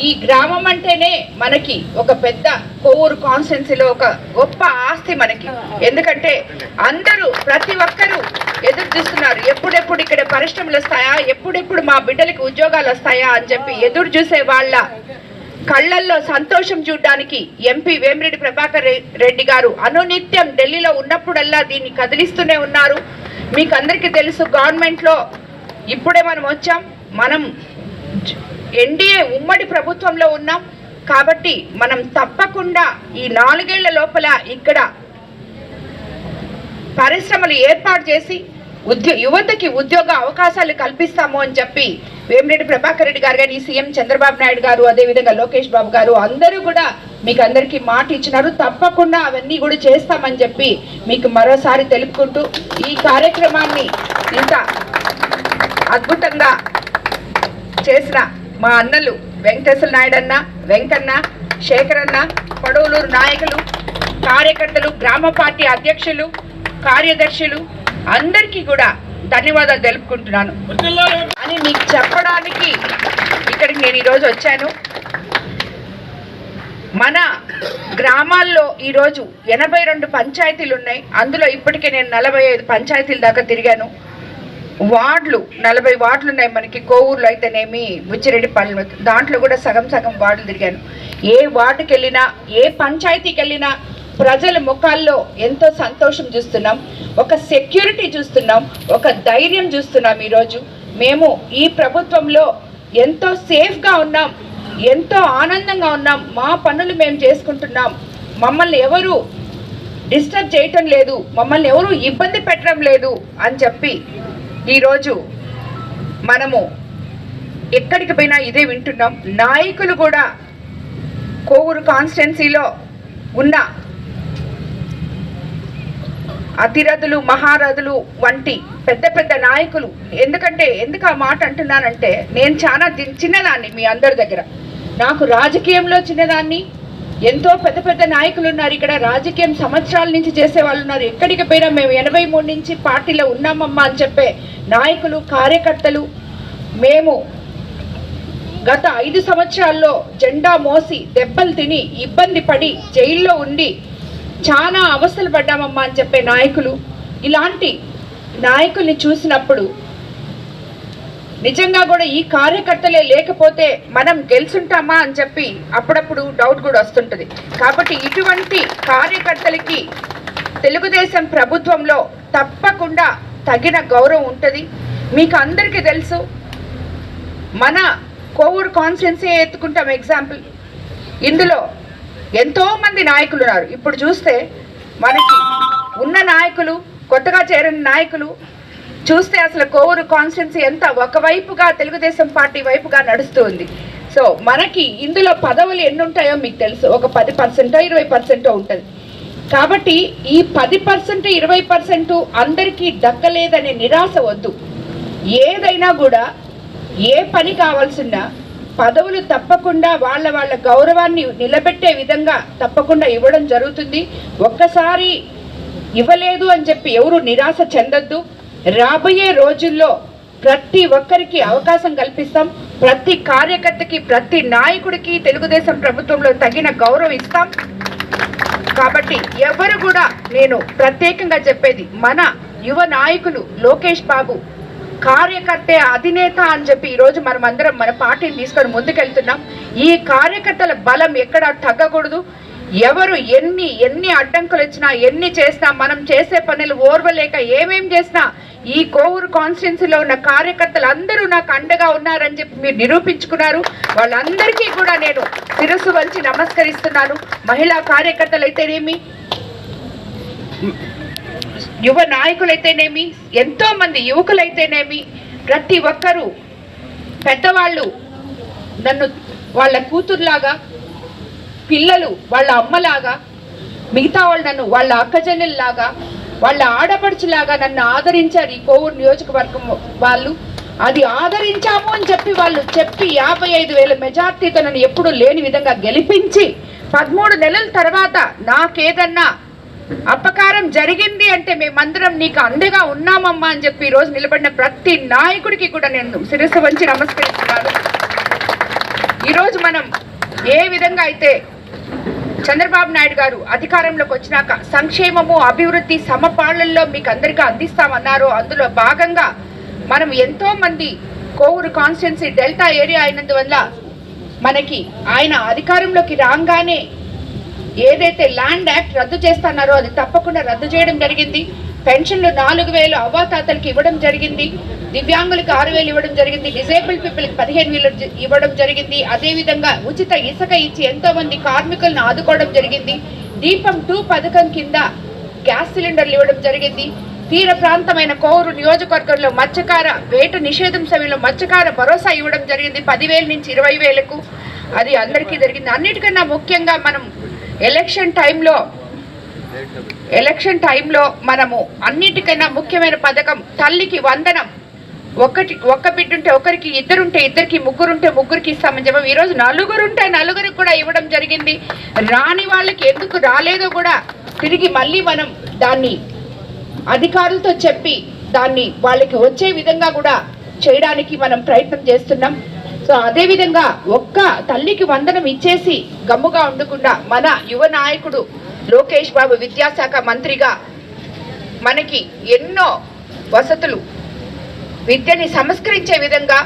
ఈ గ్రామం అంటేనే మనకి ఒక పెద్ద కోవూరు కాన్స్టిట్యున్సీలో ఒక గొప్ప ఆస్తి మనకి. ఎందుకంటే అందరూ ప్రతి ఒక్కరూ ఎదురు చూస్తున్నారు, ఎప్పుడెప్పుడు ఇక్కడ పరిశ్రమలు వస్తాయా, ఎప్పుడెప్పుడు మా బిడ్డలకి ఉద్యోగాలు వస్తాయా అని చెప్పి ఎదురు చూసే వాళ్ళ కళ్ళల్లో సంతోషం చూడడానికి ఎంపీ వేమిరెడ్డి ప్రభాకర్ రెడ్డి గారు అనునిత్యం ఢిల్లీలో ఉన్నప్పుడల్లా దీన్ని కదిలిస్తూనే ఉన్నారు. మీకు అందరికీ తెలుసు, గవర్నమెంట్లో ఇప్పుడే మనం వచ్చాం, మనం ఎన్డీఏ ఉమ్మడి ప్రభుత్వంలో ఉన్నాం కాబట్టి మనం తప్పకుండా ఈ 4 ఏళ్ల లోపల ఇక్కడ పరిశ్రమలు ఏర్పాటు చేసి యువతకి ఉద్యోగ అవకాశాలు కల్పిస్తాము అని చెప్పి వేమిరెడ్డి ప్రభాకర్ రెడ్డి గారు కానీ, సీఎం చంద్రబాబు నాయుడు గారు, అదేవిధంగా లోకేష్ బాబు గారు అందరూ కూడా మీకు అందరికీ మాట ఇచ్చినారు. తప్పకుండా అవన్నీ కూడా చేస్తామని చెప్పి మీకు మరోసారి తెలుపుకుంటూ ఈ కార్యక్రమాన్ని ఇంత అద్భుతంగా చేసిన మా అన్నలు వెంకటేశ్వర నాయుడు అన్న, వెంకన్న, శేఖర్ అన్న, పడవలూరు నాయకులు, కార్యకర్తలు, గ్రామ పార్టీ అధ్యక్షులు, కార్యదర్శులు అందరికీ కూడా ధన్యవాదాలు తెలుపుకుంటున్నాను అని మీకు చెప్పడానికి ఇక్కడికి నేను ఈరోజు వచ్చాను. మన గ్రామాల్లో ఈరోజు 82 పంచాయతీలు ఉన్నాయి. అందులో ఇప్పటికే నేను 45 పంచాయతీల దాకా తిరిగాను. వార్డులు 40 వార్డులు ఉన్నాయి మనకి. కోవూరులో అయితేనేమి, బుచ్చిరెడ్డిపల్లి, దాంట్లో కూడా సగం వార్డులు తిరిగాను. ఏ వార్డుకి వెళ్ళినా, ఏ పంచాయతీకి వెళ్ళినా ప్రజల ముఖాల్లో ఎంతో సంతోషం చూస్తున్నాం, ఒక సెక్యూరిటీ చూస్తున్నాం, ఒక ధైర్యం చూస్తున్నాం. ఈరోజు మేము ఈ ప్రభుత్వంలో ఎంతో సేఫ్గా ఉన్నాం, ఎంతో ఆనందంగా ఉన్నాం. మా పనులు మేము చేసుకుంటున్నాం, మమ్మల్ని ఎవరు డిస్టర్బ్ చేయటం లేదు, మమ్మల్ని ఎవరు ఇబ్బంది పెట్టడం లేదు అని చెప్పి ఈరోజు మనము ఎక్కడికి పోయినా ఇదే వింటున్నాం. నాయకులు కూడా కోవూరు కాన్స్టిట్యున్సీలో ఉన్న అతిరథులు, మహారథులు వంటి పెద్ద నాయకులు, ఎందుకు ఆ మాట అంటున్నానంటే నేను చాలా చిన్నదాన్ని మీ అందరి దగ్గర. నాకు రాజకీయంలో చిన్నదాన్ని. ఎంతో పెద్ద నాయకులు ఉన్నారు ఇక్కడ, రాజకీయం సంవత్సరాల నుంచి చేసే వాళ్ళు ఉన్నారు. ఎక్కడికి పోయినా మేము 83 నుంచి పార్టీలో ఉన్నామమ్మా అని చెప్పే నాయకులు, కార్యకర్తలు. మేము గత 5 సంవత్సరాల్లో జెండా మోసి దెబ్బలు తిని ఇబ్బంది పడి జైల్లో ఉండి చాలా అవస్థలు పడ్డామమ్మా అని చెప్పే నాయకులు. ఇలాంటి నాయకుల్ని చూసినప్పుడు నిజంగా కూడా ఈ కార్యకర్తలే లేకపోతే మనం గెలుచుంటామా అని చెప్పి అప్పుడప్పుడు డౌట్ కూడా వస్తుంటుంది. కాబట్టి ఇటువంటి కార్యకర్తలకి తెలుగుదేశం ప్రభుత్వంలో తప్పకుండా తగిన గౌరవం ఉంటుంది. మీకు అందరికీ తెలుసు, మన కోవూరు కాన్స్టిట్యున్సీ ఎత్తుకుంటాం ఎగ్జాంపుల్. ఇందులో ఎంతోమంది నాయకులు ఉన్నారు. ఇప్పుడు చూస్తే మనకి ఉన్న నాయకులు, కొత్తగా చేరిన నాయకులు చూస్తే అసలు కోవూరు కాన్స్టిట్యున్సీ ఎంత ఒకవైపుగా తెలుగుదేశం పార్టీ వైపుగా నడుస్తూ ఉంది. సో మనకి ఇందులో పదవులు ఎన్ని ఉంటాయో మీకు తెలుసు, ఒక 10% 20% ఉంటుంది. కాబట్టి ఈ 10% 20% అందరికీ దక్కలేదనే నిరాశ వద్దు. ఏదైనా కూడా ఏ పని కావాల్సిన పదవులు తప్పకుండా వాళ్ళ గౌరవాన్ని నిలబెట్టే విధంగా తప్పకుండా ఇవ్వడం జరుగుతుంది. ఒక్కసారి ఇవ్వలేదు అని చెప్పి ఎవరు నిరాశ చెందొద్దు. రాబోయే రోజుల్లో ప్రతి ఒక్కరికి అవకాశం కల్పిస్తాం. ప్రతి కార్యకర్తకి, ప్రతి నాయకుడికి తెలుగుదేశం ప్రభుత్వంలో తగిన గౌరవం ఇస్తాం. కాబట్టి ఎవరు కూడా, నేను ప్రత్యేకంగా చెప్పేది, మన యువ నాయకులు లోకేష్ బాబు కార్యకర్తే అధినేత అని చెప్పి ఈరోజు మనం అందరం మన పార్టీని తీసుకొని ముందుకెళ్తున్నాం. ఈ కార్యకర్తల బలం ఎక్కడా తగ్గకూడదు. ఎవరు ఎన్ని అడ్డంకులు వచ్చినా, ఎన్ని చేసినా, మనం చేసే పనులు ఓర్వలేక ఏమేం చేసినా ఈ కోవూరు కాన్స్టిట్యున్సీలో ఉన్న కార్యకర్తలు అందరూ నాకు అండగా ఉన్నారని చెప్పి మీరు నిరూపించుకున్నారు. వాళ్ళందరికీ కూడా నేను శిరస్సు వంచి నమస్కరిస్తున్నాను. మహిళా కార్యకర్తలు అయితేనేమి, యువ నాయకులైతేనేమి, ఎంతో మంది యువకులైతేనేమి, ప్రతి ఒక్కరూ పెద్దవాళ్ళు నన్ను వాళ్ళ కూతురులాగా, పిల్లలు వాళ్ళ అమ్మలాగా, మిగతా వాళ్ళు నన్ను వాళ్ళ అక్కజల్లెల్లాగా, వాళ్ళ ఆడపడుచులాగా నన్ను ఆదరించారు. ఈ కోవూరు నియోజకవర్గం వాళ్ళు అది ఆదరించాము అని చెప్పి వాళ్ళు చెప్పి 55,000 మెజార్టీతో నన్ను ఎప్పుడూ లేని విధంగా గెలిపించి 13 నెలల తర్వాత నాకేదన్నా అపకారం జరిగింది అంటే మేమందరం నీకు అండగా ఉన్నామమ్మా అని చెప్పి ఈరోజు నిలబడిన ప్రతి నాయకుడికి కూడా నేను శిరస్సు వంచి నమస్కరిస్తున్నాను. ఈరోజు మనం ఏ విధంగా అయితే చంద్రబాబు నాయుడు గారు అధికారంలోకి వచ్చినాక సంక్షేమము అభివృద్ధి సమపాళ్లలో మీకు అందరికీ అందిస్తామన్నారు. అందులో భాగంగా మనం ఎంతో మంది కోవూరు కాన్స్టిట్యున్సీ డెల్టా ఏరియా అయినందువల్ల మనకి ఆయన అధికారంలోకి రాగానే ఏదైతే ల్యాండ్ యాక్ట్ రద్దు చేస్తున్నారో అది తప్పకుండా రద్దు చేయడం జరిగింది. పెన్షన్లు 4,000 అవ్వాతాతలకి ఇవ్వడం జరిగింది. దివ్యాంగులకు 6,000 ఇవ్వడం జరిగింది. డిసేబుల్డ్ పీపుల్కి 15,000 ఇవ్వడం జరిగింది. అదేవిధంగా ఉచిత ఇసుక ఇచ్చి ఎంతో మంది కార్మికులను ఆదుకోవడం జరిగింది. దీపం 2 పథకం కింద గ్యాస్ సిలిండర్లు ఇవ్వడం జరిగింది. తీర ప్రాంతమైన కోవూరు నియోజకవర్గంలో మత్స్యకార వేట నిషేధం సమయంలో మత్స్యకార భరోసా ఇవ్వడం జరిగింది 10,000 నుంచి 20,000కు. అది అందరికీ జరిగింది. అన్నిటికన్నా ముఖ్యంగా మనం ఎలక్షన్ టైంలో మనము అన్నిటికన్నా ముఖ్యమైన పథకం తల్లికి వందనం. ఒక్క బిడ్డ ఉంటే ఒకరికి, ఇద్దరుంటే ఇద్దరికి, ముగ్గురుంటే ముగ్గురికి ఇస్తామని చెప్పాం. ఈరోజు నలుగురుంటే నలుగురికి కూడా ఇవ్వడం జరిగింది. రాని వాళ్ళకి ఎందుకు రాలేదో కూడా తిరిగి మళ్ళీ మనం దాన్ని అధికారులతో చెప్పి దాన్ని వాళ్ళకి వచ్చే విధంగా కూడా చేయడానికి మనం ప్రయత్నం చేస్తున్నాం. సో అదేవిధంగా ఒక్క తల్లికి వందనం ఇచ్చేసి గమ్ముగా ఉండకుండా మన యువ నాయకుడు లోకేష్ బాబు విద్యాశాఖ మంత్రిగా మనకి ఎన్నో వసతులు విద్యని సంస్కరించే విధంగా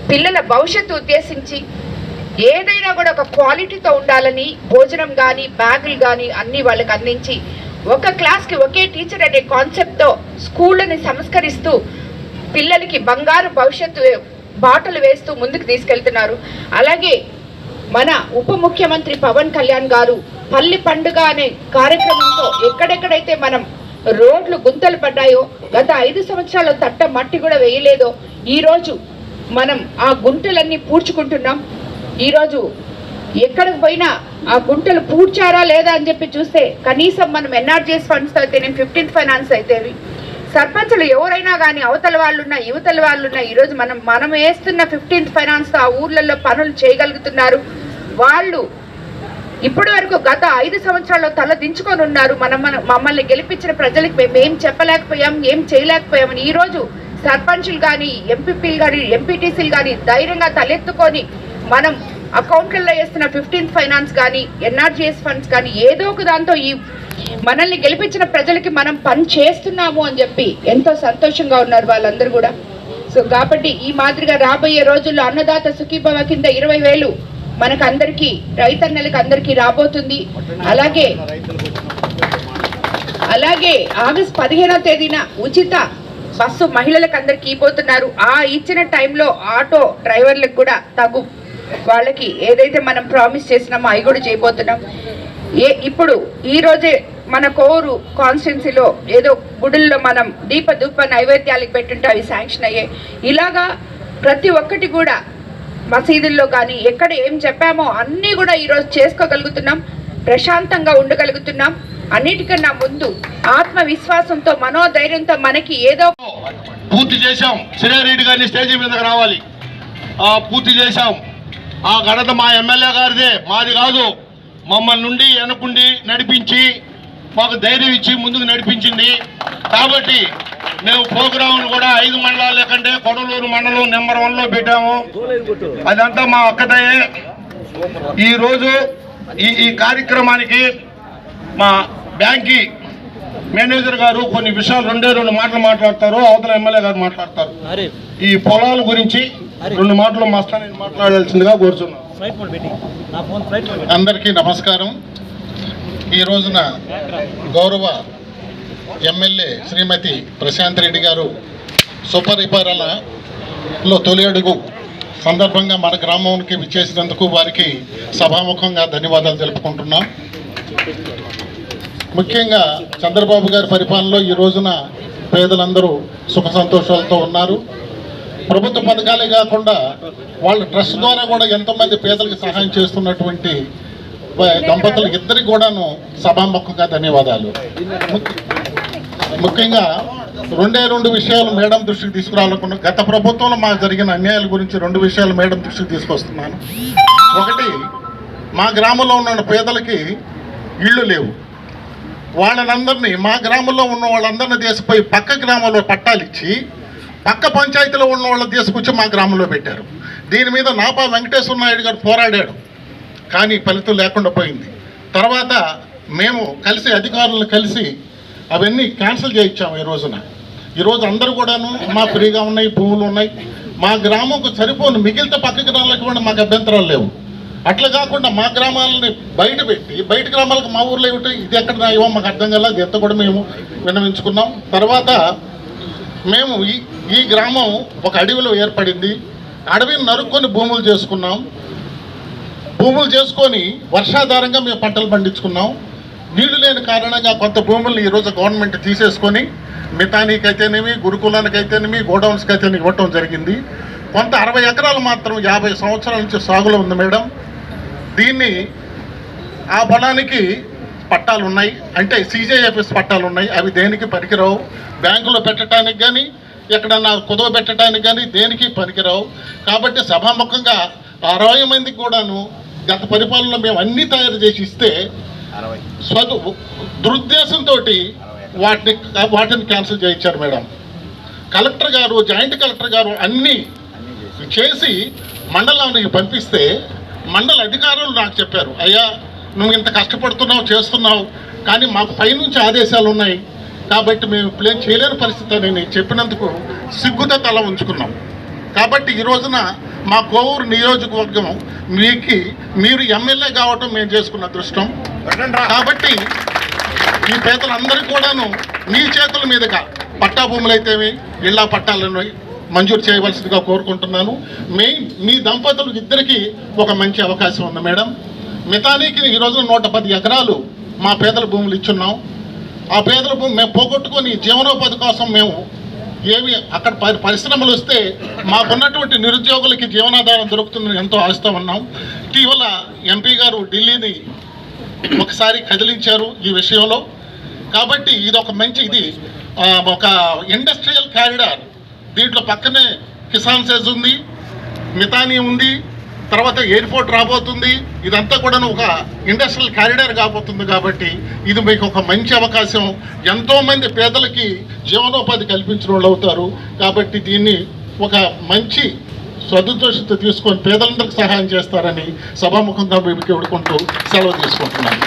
పిల్లల భవిష్యత్తు ఉద్దేశించి ఏదైనా కూడా ఒక క్వాలిటీతో ఉండాలని భోజనం కానీ బ్యాగులు కానీ అన్నీ వాళ్ళకి అందించి ఒక క్లాస్కి ఒకే టీచర్ అనే కాన్సెప్ట్తో స్కూళ్ళని సంస్కరిస్తూ పిల్లలకి బంగారు భవిష్యత్తు బాటలు వేస్తూ ముందుకు తీసుకెళ్తున్నారు. అలాగే మన ఉప ముఖ్యమంత్రి పవన్ కళ్యాణ్ గారు పల్లి పండుగ అనే కార్యక్రమంతో ఎక్కడెక్కడైతే మనం రోడ్లు గుంతలు పడ్డాయో, గత 5 సంవత్సరాల తట్ట మట్టి కూడా వేయలేదో ఈరోజు మనం ఆ గుంటలన్నీ పూడ్చుకుంటున్నాం. ఈరోజు ఎక్కడికి పోయినా ఆ గుంటలు పూడ్చారా లేదా అని చెప్పి చూస్తే కనీసం మనం ఎన్ఆర్జీఎస్ ఫండ్స్ అయితే 15th ఫైనాన్స్ అయితేవి సర్పంచులు ఎవరైనా కానీ అవతల వాళ్ళున్నా యువతల వాళ్ళున్నా ఈరోజు మనం వేస్తున్న 15th ఫైనాన్స్తో ఆ ఊర్లలో పనులు చేయగలుగుతున్నారు. వాళ్ళు ఇప్పటి వరకు గత 5 సంవత్సరాల్లో తల దించుకొని ఉన్నారు. మమ్మల్ని గెలిపించిన ప్రజలకు మేము ఏం చెప్పలేకపోయాం, ఏం చేయలేకపోయామని ఈరోజు సర్పంచులు కానీ, ఎంపీపీలు కానీ, ఎంపీటీసీలు కానీ ధైర్యంగా తలెత్తుకొని మనం అకౌంట్లలో వేస్తున్న 15th ఫైనాన్స్ కానీ, ఎన్ఆర్జీఎస్ ఫండ్స్ కానీ ఏదో ఒక దాంతో ఈ మనల్ని గెలిపించిన ప్రజలకి మనం పని చేస్తున్నాము అని చెప్పి ఎంతో సంతోషంగా ఉన్నారు వాళ్ళందరూ కూడా. సో కాబట్టి ఈ మాదిరిగా రాబోయే రోజుల్లో అన్నదాత సుఖీభవ కింద 20,000 మనకు అందరికీ రైతన్నలకి అందరికీ రాబోతుంది. అలాగే ఆగస్టు 15వ తేదీన ఉచిత బస్సు మహిళలకు అందరికీ ఇవ్వబోతున్నారు. ఆ ఇచ్చిన టైంలో ఆటో డ్రైవర్లకు కూడా తగు వాళ్ళకి ఏదైతే మనం ప్రామిస్ చేసినామో అవి కూడా చేయబోతున్నాం. ఇప్పుడు ఈరోజే మన కోవూరు కాన్స్టిట్యున్సీలో ఏదో గుడుల్లో మనం దీప నైవేద్యాలకు పెట్టుంటే అవి శాంక్షన్ అయ్యాయి. ఇలాగా ప్రతి ఒక్కటి కూడా మసీదుల్లో కానీ ఎక్కడ ఏం చెప్పామో అన్నీ కూడా ఈరోజు చేసుకోగలుగుతున్నాం, ప్రశాంతంగా ఉండగలుగుతున్నాం. అన్నిటికన్నా ముందు ఆత్మవిశ్వాసంతో మనోధైర్యంతో మనకి ఏదో పూర్తి చేశాం. శ్రీరెడ్డి గారిని స్టేజీ మీదకి రావాలి. పూర్తి చేశాం. ఆ ఘనత మా ఎమ్మెల్యే గారిదే, మాది కాదు. మమ్మల్ని నుండి వెనకుండి నడిపించి మాకు ధైర్యం ఇచ్చి ముందుకు నడిపించింది. కాబట్టి మేము ప్రోగ్రాంలు కూడా 5 మండలాల లేకంటే కొడలూరు మండలం నెంబర్ 1లో పెట్టాము. అదంతా మా అక్కదయే. ఈరోజు ఈ కార్యక్రమానికి మా బ్యాంకి మేనేజర్ గారు కొన్ని విషయాలు 2 మాటలు మాట్లాడతారు, అవతల ఎమ్మెల్యే గారు మాట్లాడతారు. ఈ పొలాల గురించి 2 మాటలు మస్తాను మాట్లాడాల్సిందిగా కోరుచున్నాను. అందరికీ నమస్కారం. ఈ రోజున గౌరవ ఎమ్మెల్యే శ్రీమతి ప్రశాంత్ రెడ్డి గారు సుపరిపాలనలో తొలి అడుగు సందర్భంగా మన గ్రామానికి విచ్చేసినందుకు వారికి సభాముఖంగా ధన్యవాదాలు తెలుపుకుంటున్నాం. ముఖ్యంగా చంద్రబాబు గారి పరిపాలనలో ఈ రోజున పేదలందరూ సుఖ సంతోషాలతో ఉన్నారు. ప్రభుత్వ పథకాలే కాకుండా వాళ్ళ ట్రస్ట్ ద్వారా కూడా ఎంతోమంది పేదలకు సహాయం చేస్తున్నటువంటి దంపతులు ఇద్దరికి కూడాను సభాముఖంగా ధన్యవాదాలు. ముఖ్యంగా 2 విషయాలు మేడం దృష్టికి తీసుకురావాలనుకున్నా. గత ప్రభుత్వంలో మాకు జరిగిన అన్యాయాల గురించి 2 విషయాలు మేడం దృష్టికి తీసుకొస్తున్నాను. ఒకటి, మా గ్రామంలో ఉన్న పేదలకి ఇళ్ళు లేవు. వాళ్ళందరినీ మా గ్రామంలో ఉన్న వాళ్ళందరినీ తీసుకుపోయి పక్క గ్రామంలో పట్టాలు ఇచ్చి పక్క పంచాయతీలో ఉన్న వాళ్ళని తీసుకొచ్చి మా గ్రామంలో పెట్టారు. దీని మీద నాపా వెంకటేశ్వర నాయుడు గారు పోరాడాడు. కానీ ఫలితం లేకుండా పోయింది. తర్వాత మేము కలిసి అధికారులను కలిసి అవన్నీ క్యాన్సిల్ చేయించాము. ఈరోజు అందరూ కూడాను మా ఫ్రీగా ఉన్నాయి, భూములు ఉన్నాయి, మా గ్రామంకు సరిపోను, మిగిలితే పక్క గ్రామాలకు కూడా మాకు అభ్యంతరాలు లేవు. అట్లా కాకుండా మా గ్రామాలని బయట పెట్టి బయట గ్రామాలకు మా ఊర్లో ఏమిటి ఇది ఎక్కడ ఏమో మాకు అర్థం కాల, అది ఎంత కూడా మేము విన్నవించుకున్నాం. తర్వాత మేము ఈ గ్రామం ఒక అడవిలో ఏర్పడింది. అడవిని నరుక్కొని భూములు చేసుకొని వర్షాధారంగా మేము పంటలు పండించుకున్నాం. నీళ్లు లేని కారణంగా కొంత భూములను ఈరోజు గవర్నమెంట్ తీసేసుకొని మితానీకైతేనేమి, గురుకులానికైతేనేమి, గోడౌన్స్కి అయితే ఇవ్వటం జరిగింది. కొంత 60 ఎకరాలు మాత్రం 50 సంవత్సరాల నుంచి సాగులో ఉంది మేడం. దీన్ని ఆ పొలానికి పట్టాలు ఉన్నాయి, అంటే CJFS పట్టాలు ఉన్నాయి. అవి దేనికి పనికిరావు, బ్యాంకులో పెట్టడానికి కానీ ఎక్కడన్నా కుదవ పెట్టడానికి కానీ దేనికి పనికిరావు. కాబట్టి సభాముఖంగా 60 మందికి కూడాను గత పరిపాలనలో మేము అన్నీ తయారు చేసి ఇస్తే దురుద్దేశంతో వాటిని క్యాన్సిల్ చేయించారు మేడం. కలెక్టర్ గారు, జాయింట్ కలెక్టర్ గారు అన్నీ చేసి మండలానికి పంపిస్తే మండల అధికారులు నాకు చెప్పారు, అయ్యా నువ్వు ఇంత కష్టపడుతున్నావు, చేస్తున్నావు, కానీ మాకు పైనుంచి ఆదేశాలు ఉన్నాయి కాబట్టి మేము ప్లేన్ చేయలేని పరిస్థితి అని చెప్పినందుకు సిగ్గుతో తల ఉంచుకున్నాం. కాబట్టి ఈ రోజున మా కోవూరు నియోజకవర్గం మీరు ఎమ్మెల్యే కావటం మేము చేసుకున్న అదృష్టం. కాబట్టి ఈ పేదలందరికీ కూడాను మీ చేతుల మీదుగా పట్టా భూములు అయితేవి, ఇళ్ల పట్టాలను మంజూరు చేయవలసిందిగా కోరుకుంటున్నాను. మీ దంపతులకు ఇద్దరికి ఒక మంచి అవకాశం ఉంది మేడం. మితానీకి ఈ రోజున 110 ఎకరాలు మా పేదల భూములు ఇచ్చున్నాం. ఆ పేదల భూమి మేము పోగొట్టుకొని జీవనోపాధి కోసం మేము ఏమి అక్కడ పరిశ్రమలు వస్తే మాకున్నటువంటి నిరుద్యోగులకి జీవనాధారం దొరుకుతుందని ఎంతో ఆశతో ఉన్నాం. ఇటీవల ఎంపీ గారు ఢిల్లీని ఒకసారి కదిలించారు ఈ విషయంలో. కాబట్టి ఇది ఒక మంచి ఒక ఇండస్ట్రియల్ కారిడార్. దీంట్లో పక్కనే కిసాన్ సెజ్ ఉంది, మితానీ ఉంది, తర్వాత ఎయిర్పోర్ట్ రాబోతుంది. ఇదంతా కూడా ఒక ఇండస్ట్రియల్ కారిడార్ కాబోతుంది. కాబట్టి ఇది మీకు ఒక మంచి అవకాశం. ఎంతోమంది పేదలకి జీవనోపాధి కల్పించిన వాళ్ళు అవుతారు. కాబట్టి దీన్ని ఒక మంచి సదుద్దేశంతో తీసుకొని పేదలందరికీ సహాయం చేస్తారని సభాముఖంగా మీకు వేడుకుంటూ సెలవు తీసుకుంటున్నాను.